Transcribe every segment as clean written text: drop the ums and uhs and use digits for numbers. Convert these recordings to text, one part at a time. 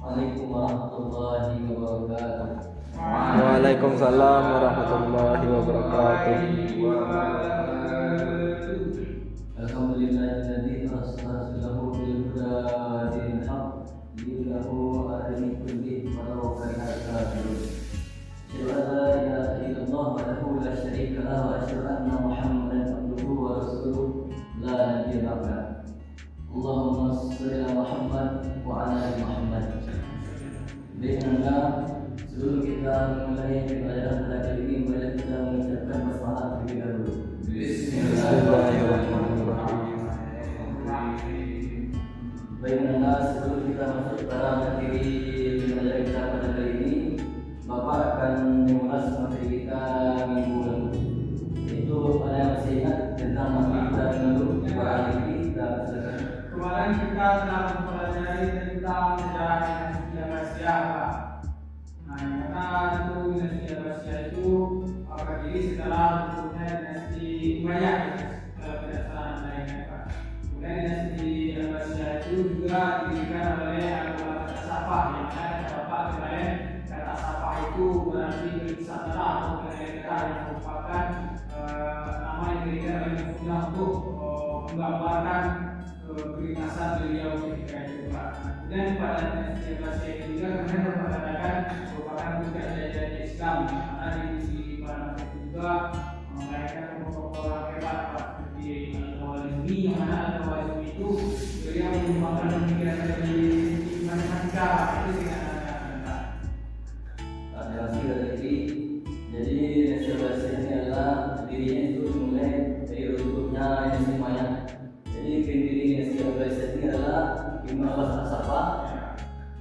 Assalamualaikum warahmatullahi wabarakatuh. Waalaikumsalam warahmatullahi wabarakatuh. Alhamdulillahilladzi arsala bil huda dinil haq liyudhhirahu 'ala dini kullihi walau karihal kafirun. Asyhadu an la ilaha illallah wahdahu la syarika lahu wa asyhadu anna Muhammadan abduhu wa rasuluhu la nabiyya ba'dahu. Allahumma shalli ala Muhammad wa ala ali Muhammad. Baiklah, sebelum kita memulai pembelajaran pada kali ini, marilah kita mengucapkan basmalah terlebih dahulu. Bismillahirrahmanirrahim. Baiklah, sebelum kita masuk pada materi pembelajaran kita pada kali ini, Bapak akan mengulas materi kita minggu lalu. Itu pada yang masih ingat tentang materi kita minggu lalu. Pak Ali, kita silakan. Kemarin kita telah mempelajari tentang sejarah dinasti Abbasiyah, Pak. Nah, karena itu dinasti Abbasiyah itu berdiri setelah bentuknya dinasti Umayyah, kalau tidak salah lainnya, Pak. Kemudian dinasti Abbasiyah itu juga didirikan oleh Abu As-Safah, yang mana kata Bapak kemarin kata Safah itu berarti berwisata atau daerah yang merupakan nama yang diberikan oleh Muhammad untuk menggambarkan keringkasan beliau ketika itu, Pak. Kemudian pada dinasti Abbasiyah itu juga kemudian memperkatakan merupakan puncak jajah Islam, karena di mana itu juga melahirkan tokoh-tokoh orang hebat, Pak, seperti Al-Khwarizmi, yang mana Al-Khwarizmi itu beliau menyumbangkan pemikiran dari matematika, Pak. Itu tidak ada. Terima kasih dari. Jadi dinasti Abbasiyah ini adalah dirinya itu dimulai dari runtuhnya dinasti Umayyah. Jadi pendiri dinasti Abbasiyah ini adalah Ibnu Abbas As-Safah.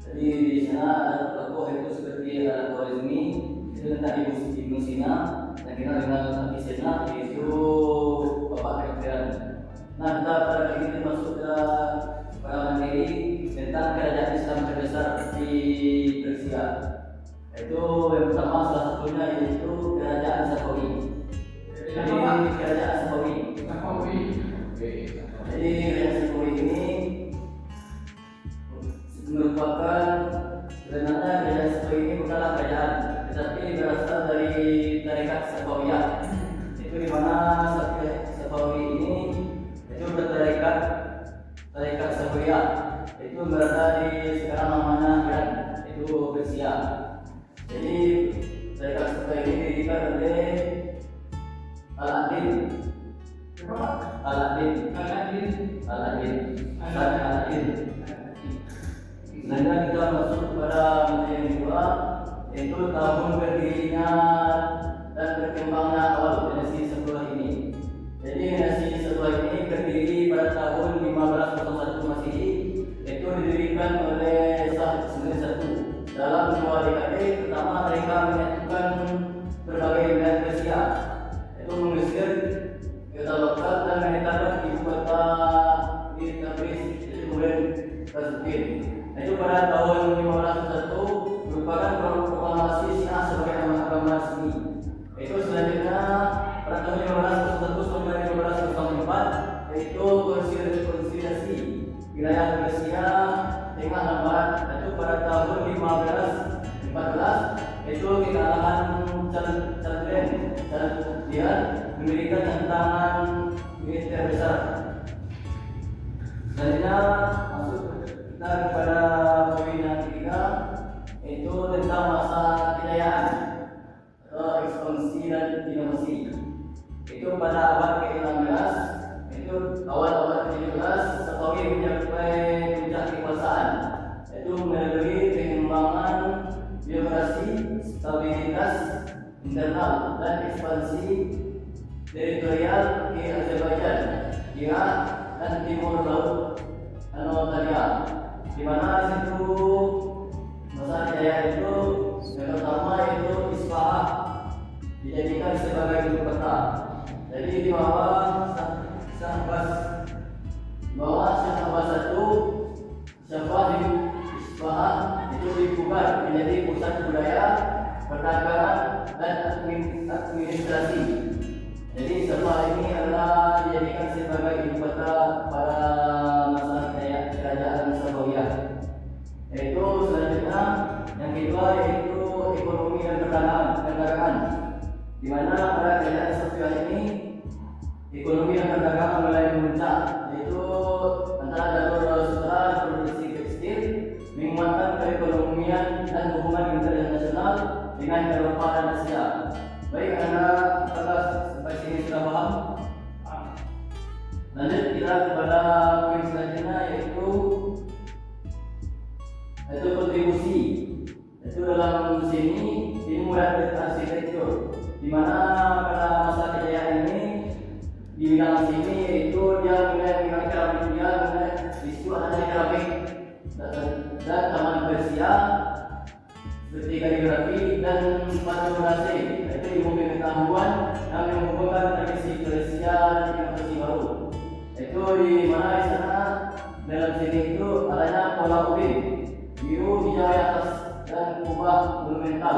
Jadi di sana ada tokoh itu seperti Al-Khwarizmi, itu tentang Ibnu Sina, dan kita dengan Abi Sina, yaitu Bapak Kekairan. Nah, kita pada kali ini masuk ke pada materi tentang kerajaan Islam terbesar di Persia. Itu yang pertama salah satunya yaitu kerajaan Safawi. Jadi kerajaan Safawi. Jadi kerajaan Safawi ini merupakan sebenarnya kerajaan Safawi ini bukanlah kerajaan, tetapi berasal dari tarekat Safawiyah. Itu di mana Safawi ini itu bertarekat Safawiyah. Itu berada di sekarang namanya Iran, itu Persia. Jadi tarekat Safawi ini didirikan oleh Al-Adil. Selanjutnya kita masuk kepada materi yang kedua, yaitu tahun berdirinya dan berkembangnya awal dinasti Safawi ini. Jadi dinasti Safawi ini berdiri pada tahun 1501 Masehi. Itu didirikan oleh Shah Ismail I. Dalam 2 dekade pertama mereka menyatukan berbagai wilayah Persia, itu mengusir kota lokal dan menetapkan ibu kota di Tabriz, itu kemudian Qazvin. Itu pada tahun 1501 merupakan proklamasi Syiah sebagai agama resmi. Itu selanjutnya pada tahun 1501 sampai 1504 yaitu konsolidasi wilayah Persia Tengah dan Barat. Itu pada tahun 1514 itu kekalahan Chaldian memberikan tantangan militer besar. Selanjutnya masuk kita kepada poin yang ketiga, itu tentang masa kejayaan atau ekspansi dan inovasi. Itu pada abad ke-16, itu awal abad ke-17 Safawi mencapai puncak kekuasaan. Itu melalui pengembangan birokrasi, stabilitas internal dan ekspansi teritorial di Azerbaijan, Irak dan Timur Laut Anatolia, di mana situ masa jaya itu yang pertama itu Isfahan dijadikan sebagai ibu kota. Jadi di bawah Shah Abbas I, Isfahan itu dibuka menjadi pusat budaya, perdagangan dan administrasi. Jadi setelah ini adalah dijadikan sebagai ibu kota pada masa kerajaan Safawiyah. Yaitu selanjutnya kedua yaitu ekonomi dan perdagangan, di mana pada kerajaan Sofia ini ekonomi dan perdagangan mulai memuncak, yaitu antara jalur sutra produksi tekstil menguatkan perekonomian dan hubungan internasional dengan Eropa dan Asia. Baik, Anda apakah sampai sini sudah paham? Lanjut kita kepada poin selanjutnya yaitu kontribusi. Itu dalam sini dimulai dari arsitektur, di mana pada masa kejayaan ini di bidang sini yaitu dia mulai dengan keramik, dia mulai isu adanya keramik dan taman bersia seperti kaligrafi dan patrolase. Itu ilmu pengetahuan yang menghubungkan tradisi Persia dan inovasi baru. Itu di mana di sana dalam sini itu adanya pola ubin biru, hijau atas dan kubah monumental.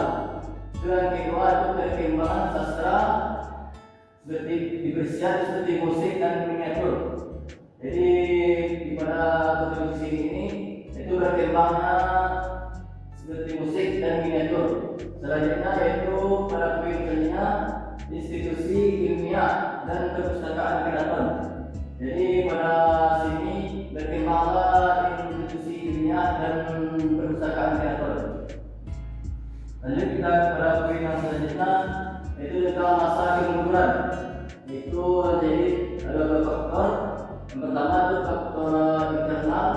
Dan kedua itu perkembangan sastra seperti di Persia seperti musik dan miniatur. Jadi di pada kontribusi ini itu berkembangnya seperti musik dan miniatur. Selanjutnya yaitu pada poin selanjutnya institusi ilmiah dan perpustakaan keraton. Jadi pada sini berkembanglah institusi ilmiah dan perpustakaan keraton. Lanjut kita pada poin yang selanjutnya yaitu tentang masa kemunduran. Itu jadi ada dua faktor. Yang pertama itu faktor internal,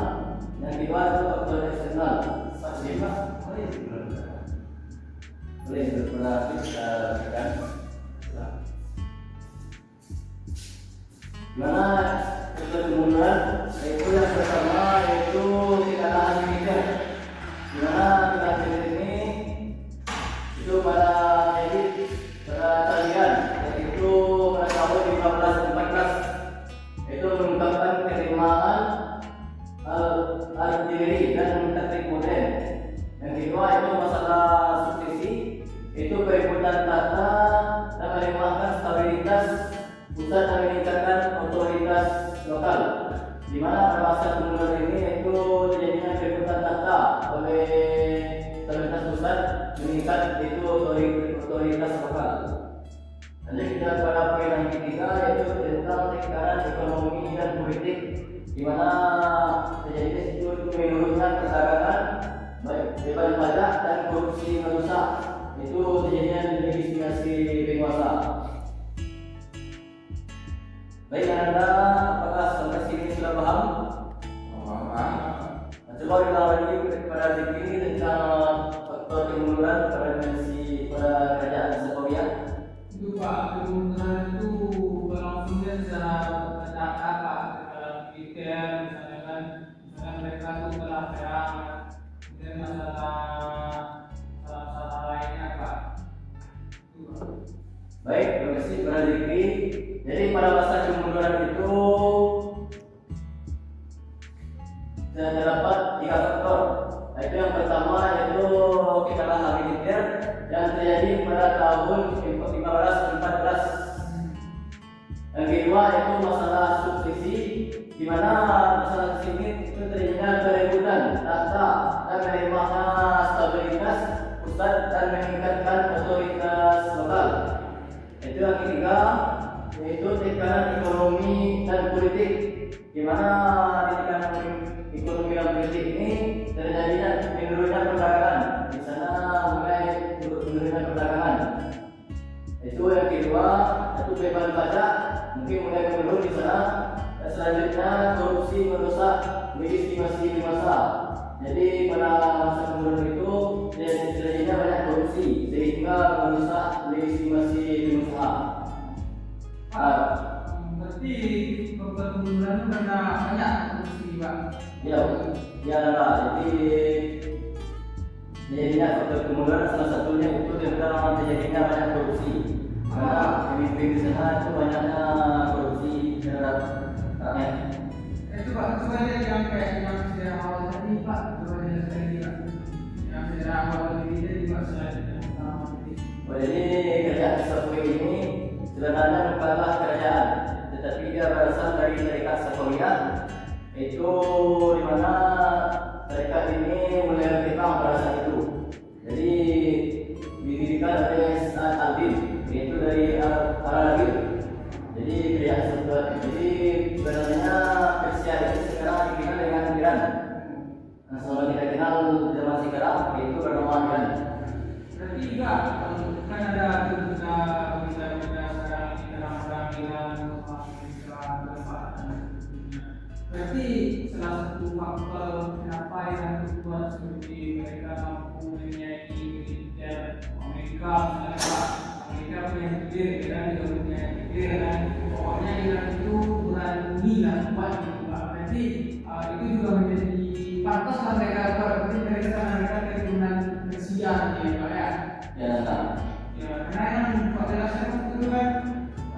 yang kedua itu faktor eksternal. Saksinya boleh berpengaruh kita tekan. Mana faktor kemunduran? Yaitu yang pertama yaitu kekalahan militer. Di mana kekalahan militer ini itu pada kalian yaitu pada tahun 1514 itu mengungkapkan kelimaan artileri dan taktik modern. Yang kedua itu masalah suksesi, itu perebutan tata dan melemahkan stabilitas pusat dan meningkatkan otoritas lokal. Di mana pada masa kemunduran ini itu terjadinya perebutan tata oleh stabilitas pusat meningkat itu otoritas lokal. Lanjut kita pada poin yang ketiga yaitu tentang tekanan ekonomi dan politik, di mana terjadi itu menurunkan perdagangan, baik bebas pajak dan korupsi merusak. Itu terjadinya legitimasi penguasa. Baik Anda, apakah sampai sini sudah paham? Coba kita lagi kepada diri tentang faktor kemunduran pada dimensi pada kerajaan Sofia. Itu Pak, kemunduran itu berlangsungnya secara bertahap dalam militer, misalnya mereka itu telah perang, kemudian masalah lainnya Pak. Baik, terima kasih pada diri. Jadi pada masa kemunduran itu terdapat tiga faktor. Itu yang pertama yaitu kekalahan militer yang terjadi pada tahun 1514. Yang kedua yaitu masalah suksesi, di mana masalah suksesi itu terjadinya perebutan tata dan melemahnya stabilitas pusat dan meningkatkan otoritas lokal. Itu yang ketiga yaitu tekanan ekonomi dan politik, di mana tekanan ekonomi dan politik ini terjadinya menurunnya perdagangan. Di sana mulai menurunnya perdagangan. Itu yang kedua, itu beban pajak mungkin mulai menurun di sana. Dan selanjutnya korupsi merusak legitimasi penguasa. Jadi pada masa kemunduran itu terjadinya banyak korupsi sehingga merusak legitimasi pengusaha. Berarti kemunduran karena banyak korupsi Pak. Ya, adalah. Jadinya faktor kemunduran salah satunya itu tentang terjadinya banyak korupsi. Karena pemimpin di sana itu banyaknya korupsi terhadap rakyat. Itu Pak, coba lihat yang kayak yang sejarah awal tadi Pak, coba lihat lagi Pak. Yang sejarah awal tadi Pak selanjutnya. Jadi kerajaan Sofia ini sebenarnya bukanlah kerajaan, tetapi dia berasal dari tarekat Safawiyah. Itu di mana tarekat ini mulai berkembang pada saat itu. Jadi Amerika misalnya Pak, Amerika punya nuklir, Iran juga punya nuklir kan. Pokoknya Iran itu berani lah kuat gitu Pak. Berarti itu juga menjadi pantas lah mereka kuat. Berarti mereka karena mereka keturunan Persia gitu ya Pak ya. Ya, tak. Ya, karena yang Pak jelaskan itu kan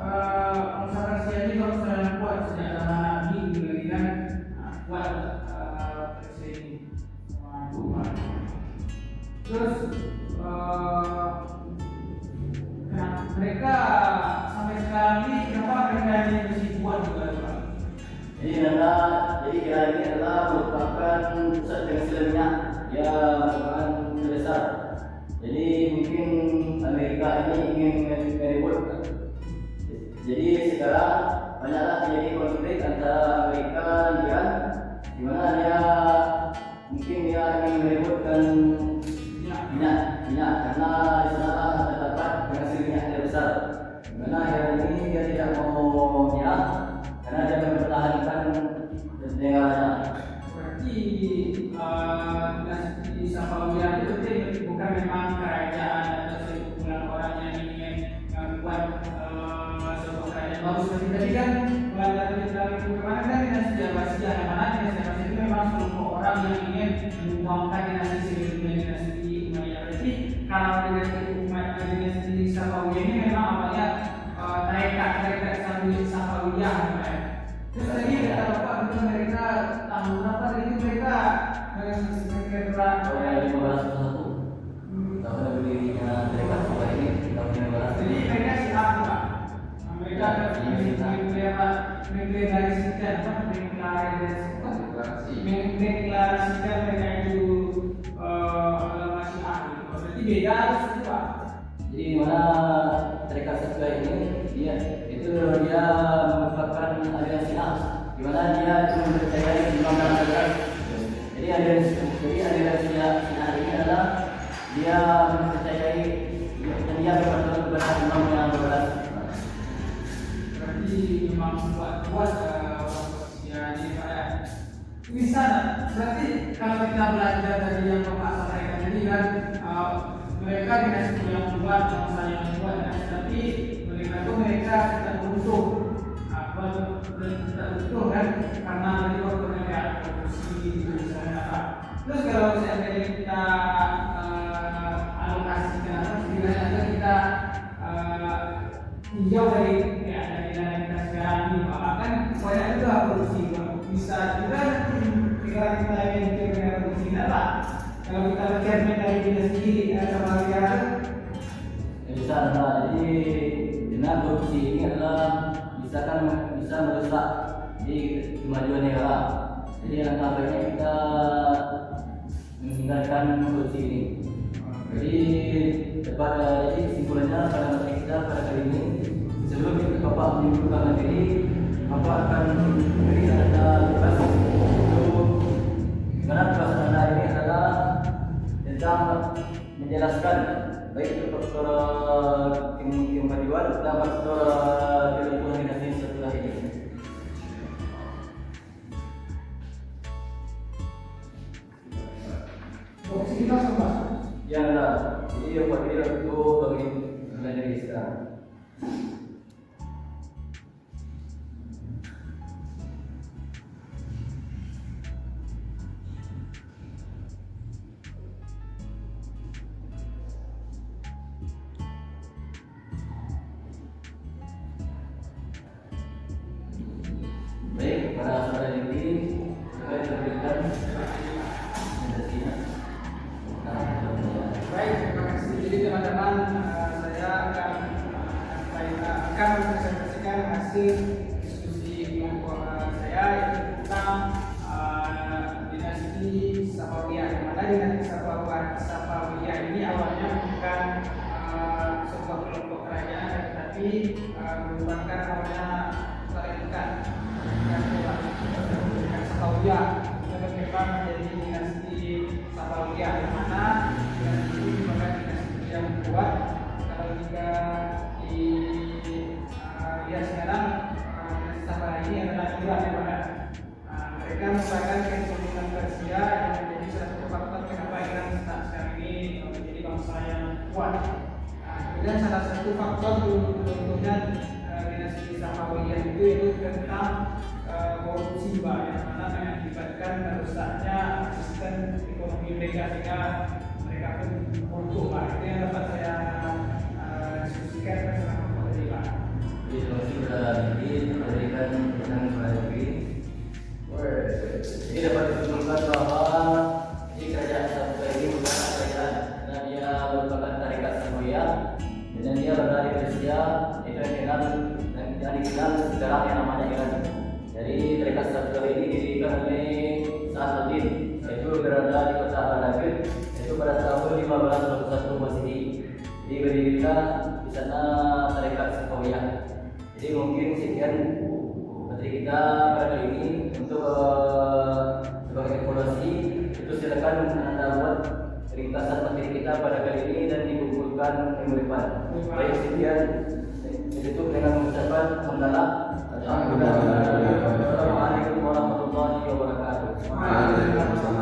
bangsa Persia ini kalau misalnya kuat sejak zaman Nabi gitu lagi kan, kuat Persia ini. Terus mereka sampai sekarang ini kenapa mereka ini masih kuat juga Pak? Jadi Iran ini adalah merupakan pusat penghasil minyak yang merupakan terbesar. Jadi mungkin Amerika ini ingin merebut. Jadi sekarang banyaklah terjadi konflik antara Amerika dan Iran, di mana dia mungkin dia ingin merebutkan minyak karena di sana terdapat penghasil minyak terbesar. Di mana Iran ini dia tidak mau menyerah karena dia mempertahankan negaranya. Berarti di Safawiya itu bukan memang kerajaan atau sekumpulan orang yang ingin membuat sebuah kerajaan baru seperti tadi kan belajar dari kemarin kan dinasti Abbasiyah, yang mana dinasti Abbasiyah itu memang sekelompok orang yang ingin menumbangkan dinasti sebelumnya dinasti Umayyah. Berarti kalau dinasti Safawiya ini memang awalnya tarekat Safawiyah ya. Terus tadi kata Bapak itu mereka tahun berapa tadi mereka Tahun 1501 tahun berdirinya mereka sekolah ini tahun 1501. jadi mereka siap Pak. Mereka mendeklarasikan mereka itu adalah Syiah gitu. Berarti beda harus itu Pak. Jadi mana tarekat sekolah ini dia merupakan aliran Syiah, di mana dia cuma mempercayai imam dan azan. Jadi aliran Syiah ini adalah dia mempercayai dan dia berpatut kepada imam yang berbelas. Berarti memang kuat orang Persia ini Pak ya. Bisa, berarti kalau kita belajar dari yang Bapak sampaikan tadi kan mereka dinasti yang kuat, bangsa yang kuat, tapi mereka tidak beruntung. Tidak beruntung kan karena tadi waktu mereka korupsi gitu misalnya Pak. Terus kalau misalnya kita alokasikan atau setidaknya kita tinjau dari negara kita sekarang ini Pak, kan banyak juga korupsi Pak. Bisa juga negara kita yang negara korupsi Pak. Kalau kita bercermin dari kita sendiri sama negara Bisa adalah jadi dengan korupsi ini adalah bisa merusak di kemajuan negara. Jadi langkah baiknya kita menghindarkan korupsi ini. Jadi kesimpulannya pada materi kita pada kali ini, sebelum Bapak menyimpulkan materi, Bapak akan memberi tanda bebas untuk karena tugas Anda ini adalah tentang menjelaskan baik itu faktor kemajuan dan faktor kelumpuhan dinasti setelah ini. korupsi kita sama. Ya, nah, jadi Bapak ini untuk bagi belajar sekarang. Baik, para saudara ini saya terberikan presentasinya. Baik, terima kasih. Jadi teman-teman, saya akan mempresentasikan hasil diskusi kelompok saya yaitu tentang dinasti Safawiyah. Di mana dinasti Safawiyah ini awalnya bukan sebuah kelompok kerajaan, tetapi merupakan awalnya tarekat Safawiyah yang berkembang menjadi dinasti Safawiyah, di mana dinasti ini merupakan dinasti yang kuat. Kalau kita lihat sekarang dinasti Safawiyah ini adalah Iran ya Pak. Mereka merupakan keturunan Persia yang menjadi salah satu faktor kenapa Iran sekarang ini menjadi bangsa yang kuat. Dan salah satu faktor turunnya dinasti Safawiyah itu tentang korupsi Pak, yang mana mengakibatkan rusaknya sistem ekonomi mereka sehingga mereka pun runtuh Pak. Itu yang dapat saya diskusikan bersama tadi Pak. Terima kasih sudah diberikan tentang Bali. Ini dapat disimpulkan bahwa kerajaan Safawiyah ini bukan kerajaan, karena dia merupakan tarekat Safawiyah dan dia berada di Persia, itu yang dikenal sekarang yang namanya Iran. Jadi tarekat Safawiyah ini didirikan oleh Salahuddin, yaitu berada di kota Balagir, yaitu pada tahun 1521 Masehi. Jadi berdirikan di sana tarekat Safawiyah. Jadi mungkin sekian materi kita pada kali ini. Untuk sebagai evaluasi itu silakan Anda buat ringkasan materi kita pada kali ini dan dikumpulkan minggu depan. Baik, sekian ditutup dengan mengucapkan hamdalah. Assalamualaikum warahmatullahi wabarakatuh. Waalaikumsalam.